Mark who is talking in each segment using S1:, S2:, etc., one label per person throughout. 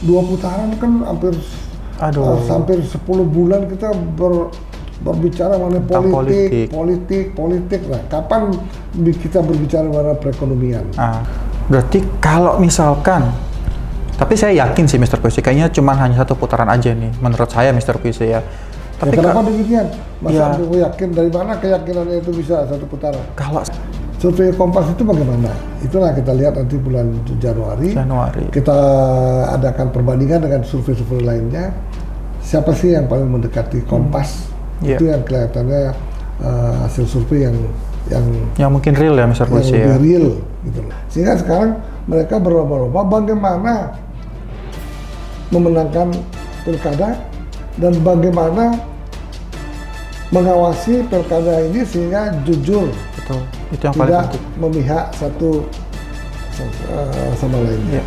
S1: dua putaran kan hampir hampir 10 bulan kita berbicara mengenai politik. Nah, kapan kita berbicara mengenai perekonomian?
S2: Berarti kalau misalkan, tapi saya yakin sih Mr. Puisi, kayaknya cuma hanya satu putaran aja nih, menurut saya Mr. Puisi ya. Tapi
S1: kenapa demikian? Masa aku yakin, dari mana keyakinannya itu bisa satu putaran?
S2: Kalau
S1: survei Kompas itu bagaimana? Itulah kita lihat nanti bulan Januari. Kita adakan perbandingan dengan survei-survei lainnya. Siapa sih yang paling mendekati Kompas? Itu yang kelihatannya hasil survei yang
S2: mungkin real ya Mr. Puisi ya.
S1: Real gitu. Sehingga sekarang mereka berlomba-lomba bagaimana memenangkan pilkada dan bagaimana mengawasi pilkada ini sehingga jujur.
S2: Betul. Itu yang paling penting.
S1: Tidak memihak satu sama lainnya.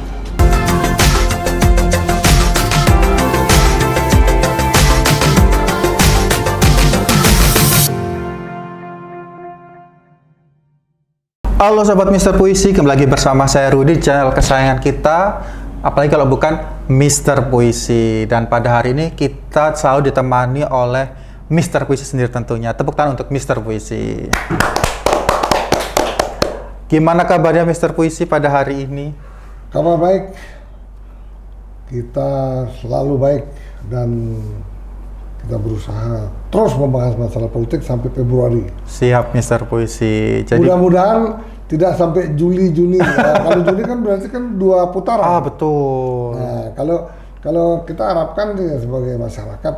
S2: Halo Sobat Mr. Puisi, kembali lagi bersama saya Rudy, channel kesayangan kita. Apalagi kalau bukan Mr. Puisi. Dan pada hari ini kita selalu ditemani oleh Mr. Puisi sendiri tentunya. Tepuk tangan untuk Mr. Puisi. Gimana kabarnya Mr. Puisi pada hari ini?
S1: Kabar baik. Kita selalu baik dan kita berusaha terus membahas masalah politik sampai Februari.
S2: Siap Mr. Puisi.
S1: Jadi mudah-mudahan tidak sampai Juli-Juni. Kalau Juli kan berarti kan 2 putaran.
S2: Betul.
S1: Nah, kalau kita harapkan sebagai masyarakat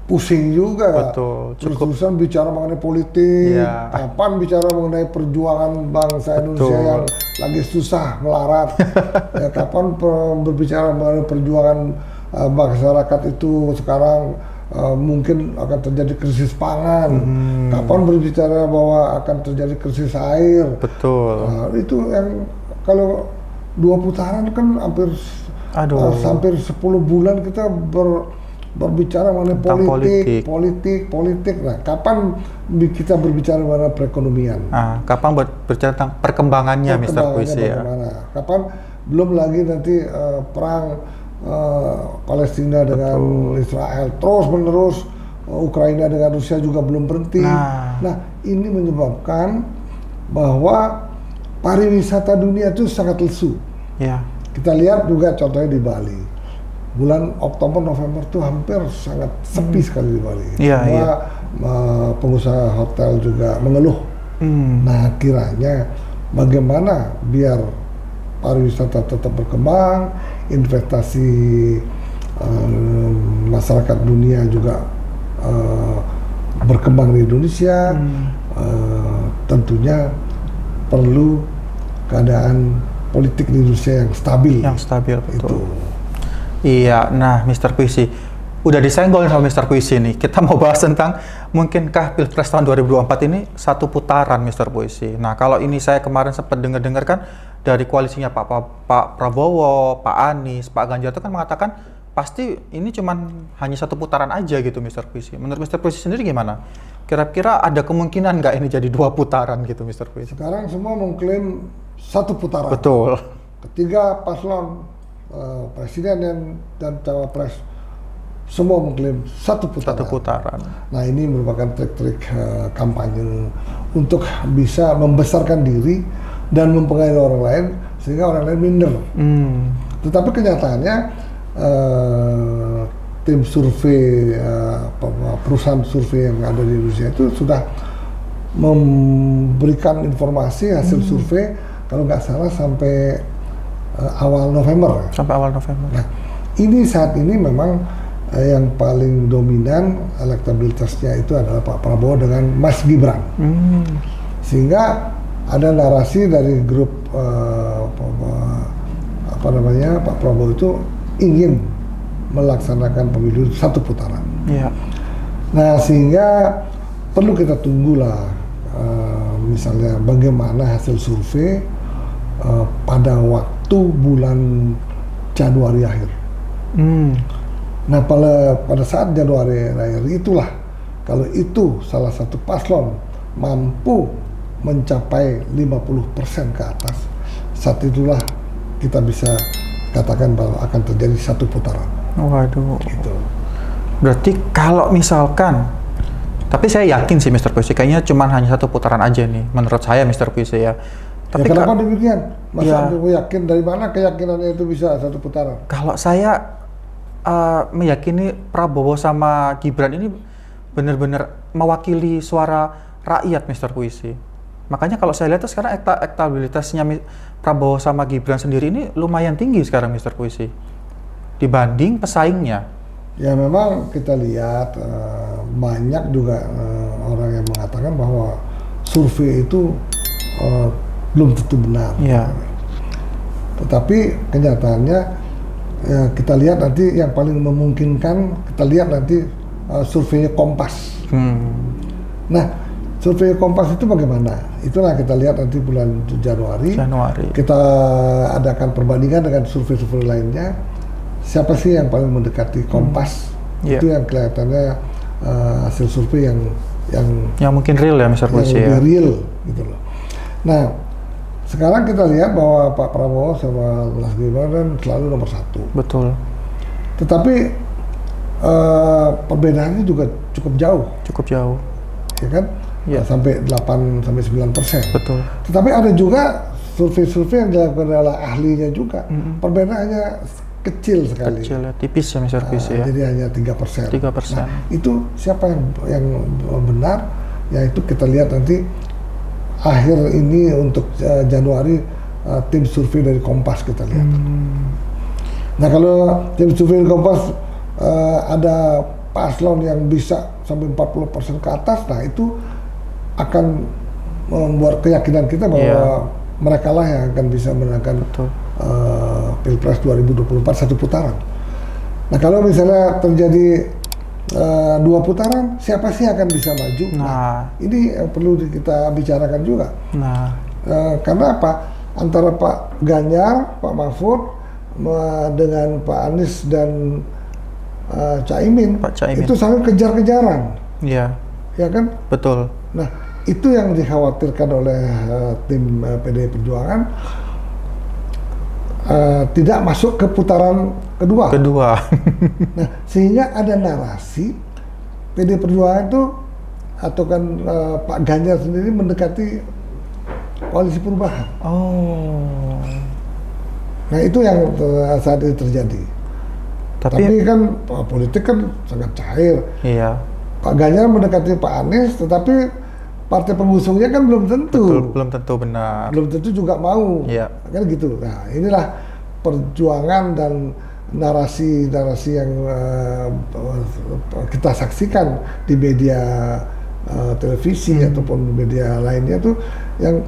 S1: pusing juga.
S2: Betul.
S1: Terus-terusan bicara mengenai politik. Kapan bicara mengenai perjuangan bangsa Indonesia yang lagi susah melarat. Kapan berbicara mengenai perjuangan masyarakat itu sekarang mungkin akan terjadi krisis pangan. Kapan berbicara bahwa akan terjadi krisis air.
S2: Betul.
S1: Itu yang kalau 2 putaran kan hampir 10 bulan kita berbicara mengenai politik. Nah, kapan kita berbicara mengenai perekonomian?
S2: Kapan berbicara tentang perkembangannya Mr. Puisi ya?
S1: Kapan belum lagi nanti perang Palestina dengan Israel terus menerus, Ukraina dengan Rusia juga belum berhenti. Nah, ini menyebabkan bahwa pariwisata dunia itu sangat lesu. Kita lihat juga contohnya di Bali. Bulan Oktober November itu hampir sangat sepi sekali di Bali. Semua pengusaha hotel juga mengeluh. Nah, kiranya bagaimana biar pariwisata tetap berkembang, investasi masyarakat dunia juga berkembang di Indonesia. Tentunya perlu keadaan politik di Indonesia yang stabil.
S2: Betul. Iya, nah Mr. Puisi, udah disenggol sama Mr. Puisi nih. Kita mau bahas tentang mungkinkah Pilpres tahun 2024 ini satu putaran Mr. Puisi. Nah, kalau ini saya kemarin sempat dengar kan dari koalisinya Pak Prabowo, Pak Anies, Pak Ganjar itu kan mengatakan pasti ini cuman hanya satu putaran aja gitu Mr. Puisi. Menurut Mr. Puisi sendiri gimana? Kira-kira ada kemungkinan nggak ini jadi 2 putaran gitu Mr. Puisi?
S1: Sekarang semua mengklaim satu putaran.
S2: Betul.
S1: Ketiga paslon presiden dan cawapres semua mengklaim satu putaran. Nah, ini merupakan trik-trik kampanye untuk bisa membesarkan diri dan mempengaruhi orang lain sehingga orang lain minder. Tetapi kenyataannya tim survei perusahaan survei yang ada di Indonesia itu sudah memberikan informasi hasil survei kalau nggak salah sampai awal November. Nah, ini saat ini memang yang paling dominan elektabilitasnya itu adalah Pak Prabowo dengan Mas Gibran. Sehingga ada narasi dari grup Pak Prabowo itu ingin melaksanakan pemilu satu putaran. Nah, sehingga perlu kita tunggulah misalnya bagaimana hasil survei pada waktu bulan Januari akhir. Nah, pada saat Januari akhir itulah, kalau itu salah satu paslon mampu mencapai 50% ke atas, saat itulah kita bisa katakan bahwa akan terjadi satu putaran.
S2: Waduh.
S1: Gitu.
S2: Berarti kalau misalkan, tapi saya yakin sih Mr. Puisi, kayaknya cuma hanya satu putaran aja nih, menurut saya Mr. Puisi ya. Tapi
S1: ya, kenapa demikian? Masa
S2: ya,
S1: Anda yakin, dari mana keyakinannya itu bisa satu putaran?
S2: Kalau saya meyakini Prabowo sama Gibran ini benar-benar mewakili suara rakyat Mr. Puisi. Makanya kalau saya lihat tuh sekarang elektabilitasnya Prabowo sama Gibran sendiri ini lumayan tinggi sekarang Mr. Puisi dibanding pesaingnya.
S1: Ya memang kita lihat banyak juga orang yang mengatakan bahwa survei itu belum tentu benar.
S2: Ya.
S1: Tetapi kenyataannya kita lihat nanti yang paling memungkinkan, kita lihat nanti survei Kompas. Nah, survei Kompas itu bagaimana? Itulah kita lihat nanti bulan Januari. Kita adakan perbandingan dengan survei-survei lainnya. Siapa sih yang paling mendekati Kompas? Itu yang kelihatannya hasil survei yang
S2: mungkin real ya, Mr. Puisi ya.
S1: Lebih real gitu loh. Nah, sekarang kita lihat bahwa Pak Prabowo sama Mas Gibran selalu nomor 1.
S2: Betul.
S1: Tetapi perbedaannya juga cukup jauh.
S2: Cukup jauh.
S1: Ya kan? Ya. Sampai 8-9%.
S2: Betul.
S1: Tetapi ada juga survei-survei yang dilakukan oleh ahlinya juga. Perbedaannya kecil sekali.
S2: Kecil ya, tipis ya Mr. Puisi ya.
S1: Jadi hanya 3%.
S2: 3%.
S1: Nah, itu siapa yang benar? Ya itu kita lihat nanti akhir ini untuk Januari tim survei dari Kompas kita lihat. Nah kalau tim survei dari Kompas ada paslon yang bisa sampai 40% ke atas, nah itu akan membuat keyakinan kita bahwa mereka lah yang akan bisa menangkan Pilpres 2024 satu putaran. Nah kalau misalnya terjadi 2 putaran, siapa sih akan bisa maju? Nah ini perlu kita bicarakan juga. Karena apa? Antara Pak Ganjar, Pak Mahfud dengan Pak Anies dan Caimin, itu sangat kejar-kejaran. Iya. Ya kan?
S2: Betul.
S1: Nah itu yang dikhawatirkan oleh tim PDI Perjuangan. Tidak masuk ke putaran kedua. Nah, sehingga ada narasi PDI Perjuangan itu atau kan Pak Ganjar sendiri mendekati koalisi perubahan. Nah, itu yang saat ini terjadi. Tapi kan politik kan sangat cair.
S2: Iya.
S1: Pak Ganjar mendekati Pak Anies, tetapi partai pengusungnya kan belum tentu.
S2: Betul, belum tentu benar.
S1: Belum tentu juga mau.
S2: Iya.
S1: Kan gitu. Nah, inilah perjuangan dan narasi-narasi yang kita saksikan di media televisi ataupun media lainnya tuh yang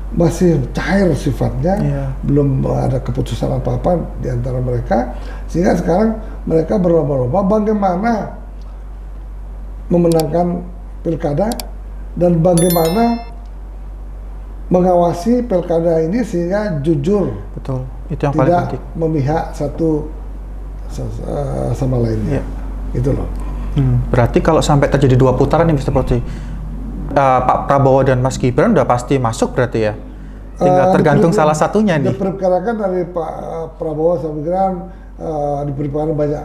S1: masih cair sifatnya, belum ada keputusan apa-apa di antara mereka, sehingga sekarang mereka berlomba-lomba bagaimana memenangkan pilkada dan bagaimana mengawasi pilkada ini sehingga jujur.
S2: Betul. Itu yang paling penting.
S1: Tidak memihak satu sama lainnya. Itu loh.
S2: Berarti kalau sampai terjadi 2 putaran nih Mr. Puisi, Pak Prabowo dan Mas Gibran udah pasti masuk berarti ya? Tinggal tergantung salah satunya nih.
S1: Diperkirakan dari Pak Prabowo sama Gibran diperkirakan banyak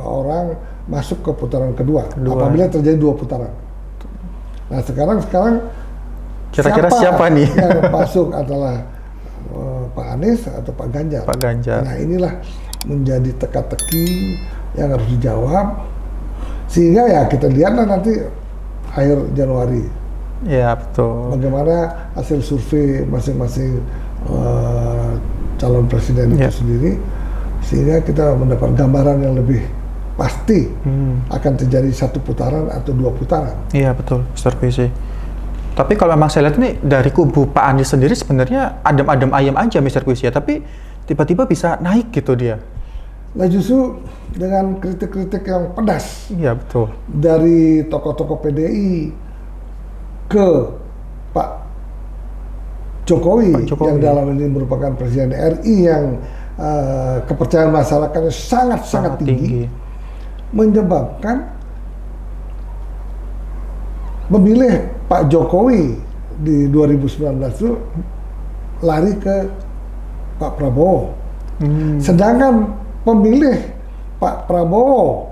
S1: orang masuk ke putaran kedua. Apabila terjadi 2 putaran. Nah sekarang
S2: kira-kira siapa nih
S1: yang masuk adalah Pak Anies atau Pak Ganjar?
S2: Pak Ganjar.
S1: Nah inilah menjadi teka-teki yang harus dijawab, sehingga ya kita lihatlah nanti akhir Januari.
S2: Ya betul.
S1: Bagaimana hasil survei masing-masing calon presiden itu sendiri, sehingga kita mendapat gambaran yang lebih pasti akan terjadi 1 putaran atau 2 putaran. Iya
S2: betul, Mr. Puisi. Tapi kalau memang saya lihat ini dari kubu Pak Anies sendiri sebenarnya adem-adem ayam aja Mr. Puisi ya, tapi tiba-tiba bisa naik gitu dia.
S1: Nah justru dengan kritik-kritik yang pedas.
S2: Iya betul.
S1: Dari tokoh-tokoh PDI ke Pak Jokowi yang dalam ini merupakan Presiden RI yang kepercayaan masyarakatnya sangat tinggi, menyebabkan memilih Pak Jokowi di 2019 itu lari ke Pak Prabowo. Sedangkan pemilih Pak Prabowo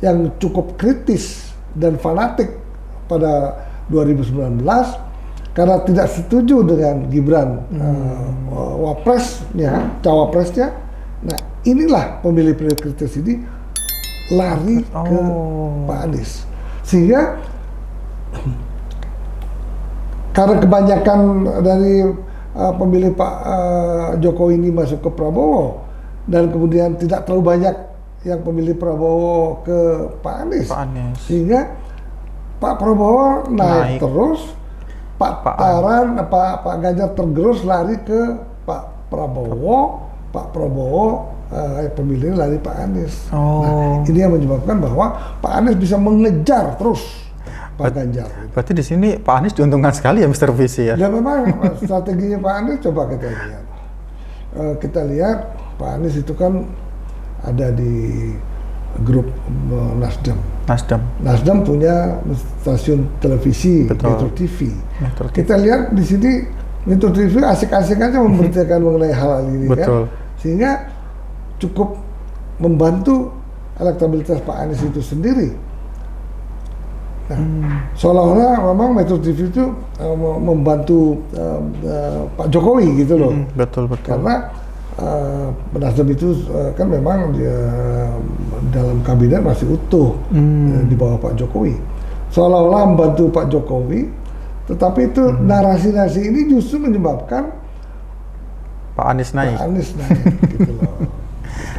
S1: yang cukup kritis dan fanatik pada 2019 karena tidak setuju dengan Gibran cawapresnya. Nah, inilah pemilih-pemilih kritis ini lari ke Pak Anies. Sehingga karena kebanyakan dari pemilih Pak Jokowi ini masuk ke Prabowo dan kemudian tidak terlalu banyak yang pemilih Prabowo ke Pak Anies. Sehingga Pak Prabowo naik terus, Pak Ganjar tergerus lari ke Pak Prabowo, pemilih lari Pak Anies. Nah, ini yang menyebabkan bahwa Pak Anies bisa mengejar terus Pak Ganjar.
S2: Berarti di sini Pak Anies diuntungkan sekali ya, Mr. Visi ya?
S1: Ya memang strateginya Pak Anies coba kita lihat. Kita lihat Pak Anies itu kan ada di grup Nasdem. Nasdem punya stasiun televisi, Metro TV. Kita lihat di sini Metro TV asik-asik aja memberitakan mengenai hal ini kan. Sehingga cukup membantu elektabilitas Pak Anies itu sendiri. Nah, seolah-olah memang Metro TV itu membantu Pak Jokowi gitu loh.
S2: Betul.
S1: Karena Nasdem itu kan memang dalam kabinet masih utuh di bawah Pak Jokowi. Seolah-olah membantu Pak Jokowi, tetapi itu narasi-narasi ini justru menyebabkan
S2: Pak Anies naik.
S1: Gitu loh.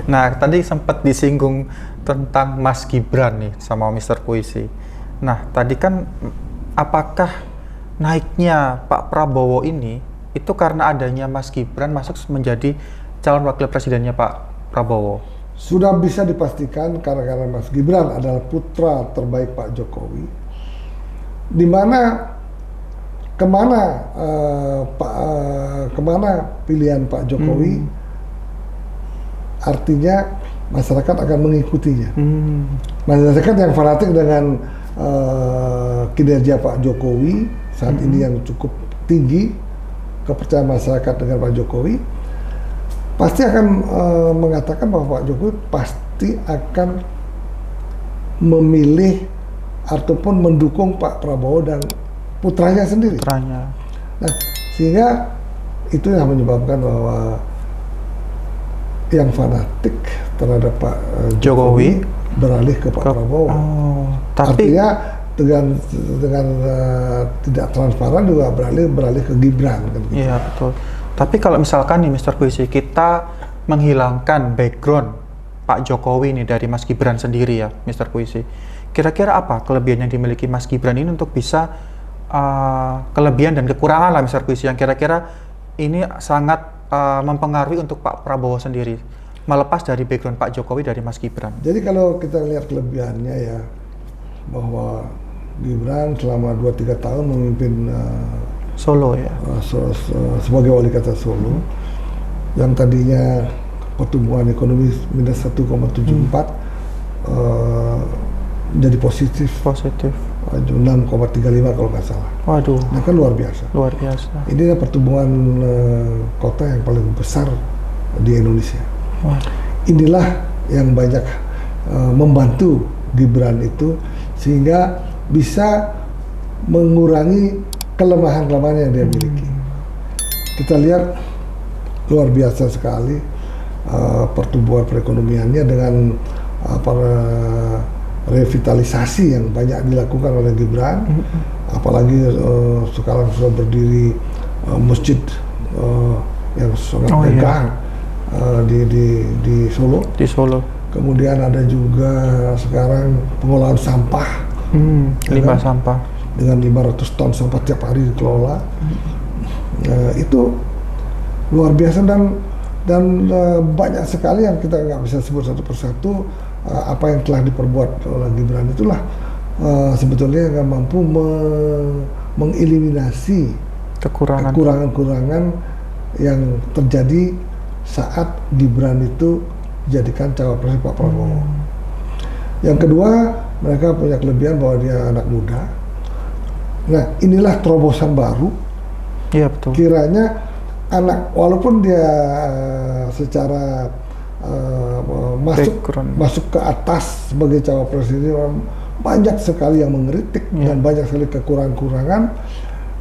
S2: Nah, tadi sempat disinggung tentang Mas Gibran nih sama Mr. Puisi. Nah, tadi kan apakah naiknya Pak Prabowo ini itu karena adanya Mas Gibran masuk menjadi calon wakil presidennya Pak Prabowo?
S1: Sudah bisa dipastikan karena Mas Gibran adalah putra terbaik Pak Jokowi. Di mana kemana pilihan Pak Jokowi, artinya masyarakat akan mengikutinya. Masyarakat yang fanatik dengan kinerja Pak Jokowi saat ini yang cukup tinggi, kepercayaan masyarakat dengan Pak Jokowi, pasti akan mengatakan bahwa Pak Jokowi pasti akan memilih ataupun mendukung Pak Prabowo dan putranya sendiri. Nah, sehingga itu yang menyebabkan bahwa yang fanatik terhadap Pak Jokowi beralih ke Pak Prabowo. Artinya dengan tidak transparan juga beralih ke Gibran kan gitu.
S2: Iya, betul. Tapi kalau misalkan nih Mr. Puisi, kita menghilangkan background Pak Jokowi nih dari Mas Gibran sendiri ya, Mr. Puisi. Kira-kira apa kelebihan yang dimiliki Mas Gibran ini untuk bisa kelebihan dan kekurangan lah Mr. Puisi yang kira-kira ini sangat mempengaruhi untuk Pak Prabowo sendiri, melepas dari background Pak Jokowi dari Mas Gibran.
S1: Jadi kalau kita lihat kelebihannya ya, bahwa Gibran selama 2-3 tahun memimpin
S2: Solo ya,
S1: sebagai wali kota Solo, yang tadinya pertumbuhan ekonomi minus 1,74 jadi positif 6,35 kalau nggak salah.
S2: Waduh.
S1: Nah kan luar biasa. Ini pertumbuhan kota yang paling besar di Indonesia. Inilah yang banyak membantu Gibran itu sehingga bisa mengurangi kelemahan-kelemahan yang dia miliki. Kita lihat luar biasa sekali pertumbuhan perekonomiannya dengan revitalisasi yang banyak dilakukan oleh Gibran, apalagi sekarang sudah berdiri masjid yang sangat megah di Solo. Kemudian ada juga sekarang pengolahan sampah,
S2: limbah sampah
S1: dengan 500 ton sampah tiap hari dikelola. Itu luar biasa dan banyak sekali yang kita nggak bisa sebut satu persatu. Apa yang telah diperbuat oleh Gibran itulah sebetulnya yang mampu mengeliminasi kekurangan-kekurangan yang terjadi saat Gibran itu dijadikan cawapres Pak Prabowo. Yang kedua, mereka punya kelebihan bahwa dia anak muda. Nah, inilah terobosan baru.
S2: Iya, betul.
S1: Kiranya walaupun dia secara masuk ke atas sebagai cawapres ini banyak sekali yang mengkritik dan banyak sekali kekurangan-kurangan.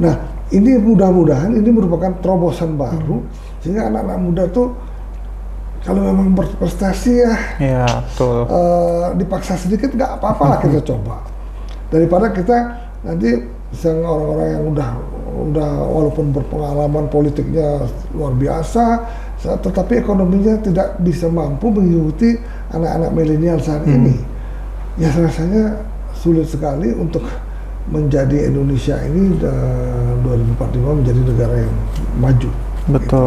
S1: Nah, ini mudah-mudahan ini merupakan terobosan baru sehingga anak-anak muda tuh kalau memang berprestasi ya
S2: betul.
S1: Dipaksa sedikit nggak apa-apa lah kita coba, daripada kita nanti misalnya orang-orang yang udah walaupun berpengalaman politiknya luar biasa tetapi ekonominya tidak bisa mampu mengikuti anak-anak milenial saat ini. Ya rasanya sulit sekali untuk menjadi Indonesia ini 2045 menjadi negara yang maju.
S2: Betul. Gitu.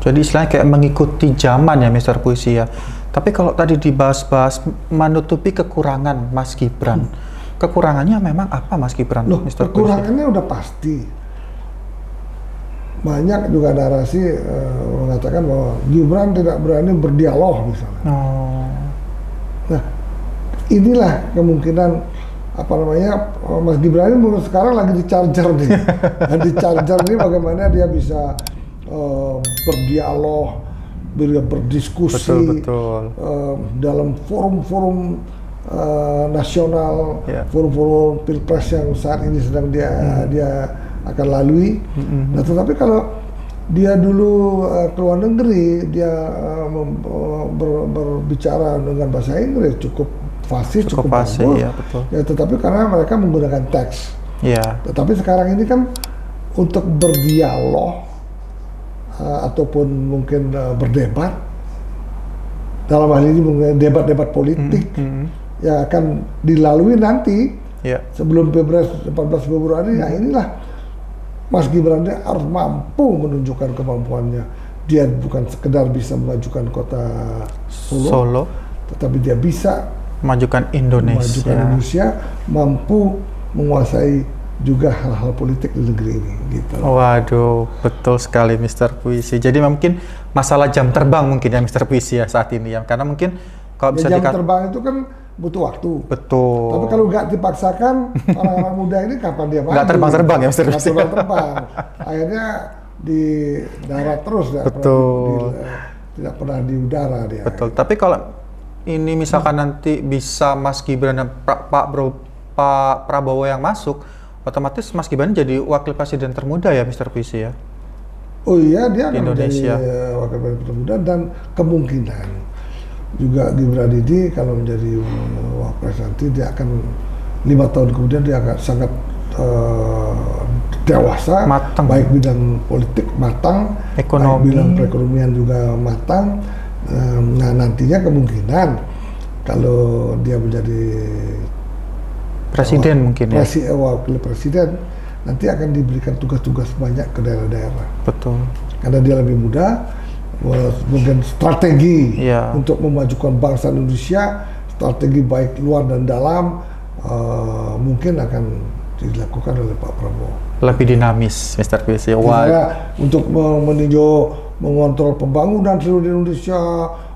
S2: Jadi istilahnya kayak mengikuti zaman ya Mr. Puisi ya. Tapi kalau tadi dibahas-bahas menutupi kekurangan Mas Gibran, kekurangannya memang apa Mas Gibran?
S1: Loh,
S2: Mr.
S1: kekurangannya udah pasti. Banyak juga narasi mengatakan bahwa Gibran tidak berani berdialog misalnya. Nah, inilah kemungkinan Mas Gibran ini sekarang lagi di charger nih. Di charger nih bagaimana dia bisa berdialog, berdiskusi dalam forum-forum nasional, forum-forum pilpres yang saat ini sedang dia akan lalui. Nah, tetapi kalau dia dulu ke luar negeri, dia berbicara dengan bahasa Inggris cukup fasih, cukup bagus. Ya, betul. Ya, tetapi karena mereka menggunakan teks. Tetapi sekarang ini kan untuk berdialog ataupun mungkin berdebat, dalam hal ini debat-debat politik yang akan dilalui nanti sebelum Pilpres 14 Februari. Nah, inilah Mas Gibran dia harus mampu menunjukkan kemampuannya. Dia bukan sekedar bisa memajukan kota Solo, tetapi dia bisa
S2: memajukan Indonesia,
S1: mampu menguasai juga hal-hal politik di negeri ini. Gitu.
S2: Waduh, betul sekali Mr. Puisi. Jadi mungkin masalah jam terbang mungkin ya Mr. Puisi ya saat ini ya, karena mungkin kalau bisa
S1: jam terbang itu kan butuh waktu.
S2: Betul.
S1: Tapi kalau nggak dipaksakan, orang-orang muda ini kapan dia maju?
S2: Nggak terbang-terbang ya, Mr.
S1: Nggak terbang-terbang. Akhirnya di darat terus, tidak pernah di udara dia.
S2: Betul. Tapi kalau ini misalkan nanti bisa Mas Gibran dan Pak Prabowo yang masuk, otomatis Mas Gibran jadi wakil presiden termuda ya, Mr. Puisi ya?
S1: Oh iya, dia akan
S2: Indonesia
S1: menjadi wakil presiden termuda dan kemungkinan juga Gibran ini kalau menjadi wapres nanti dia akan 5 tahun kemudian dia akan sangat dewasa, matang. Baik bidang politik matang, ekonomi, bidang perekonomian juga matang. Nah, nantinya kemungkinan kalau dia menjadi
S2: presiden mungkin ya,
S1: wakil presiden, nanti akan diberikan tugas-tugas banyak ke daerah-daerah.
S2: Betul.
S1: Karena dia lebih muda, mungkin strategi untuk memajukan bangsa Indonesia, strategi baik luar dan dalam, mungkin akan dilakukan oleh Pak Prabowo.
S2: Lebih dinamis, Mr. Puisi.
S1: Untuk mengontrol pembangunan seluruh Indonesia,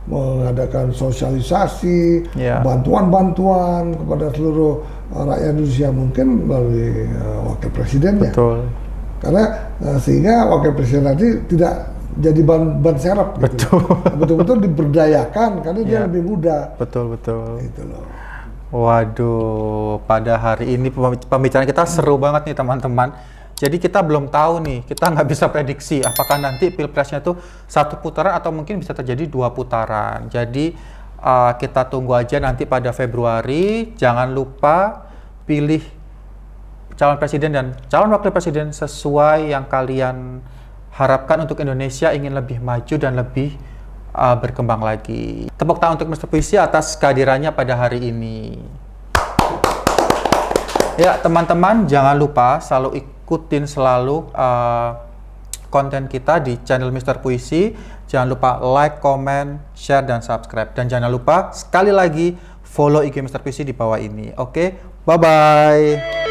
S1: mengadakan sosialisasi, bantuan-bantuan kepada seluruh rakyat Indonesia, mungkin melalui wakil presidennya.
S2: Betul.
S1: Karena sehingga wakil presiden nanti tidak jadi ban serap gitu. Betul-betul diberdayakan karena dia lebih muda.
S2: Betul.
S1: Gitu loh.
S2: Waduh, pada hari ini pembicaraan kita seru banget nih teman-teman. Jadi kita belum tahu nih, kita nggak bisa prediksi apakah nanti pilpresnya itu 1 putaran atau mungkin bisa terjadi 2 putaran. Jadi kita tunggu aja nanti pada Februari. Jangan lupa pilih calon presiden dan calon wakil presiden sesuai yang kalian harapkan untuk Indonesia ingin lebih maju dan lebih berkembang lagi. Tepuk tangan untuk Mr. Puisi atas kehadirannya pada hari ini. Ya teman-teman, jangan lupa selalu ikutin selalu konten kita di channel Mr. Puisi. Jangan lupa like, comment, share, dan subscribe. Dan jangan lupa sekali lagi follow IG Mr. Puisi di bawah ini. Oke, bye-bye.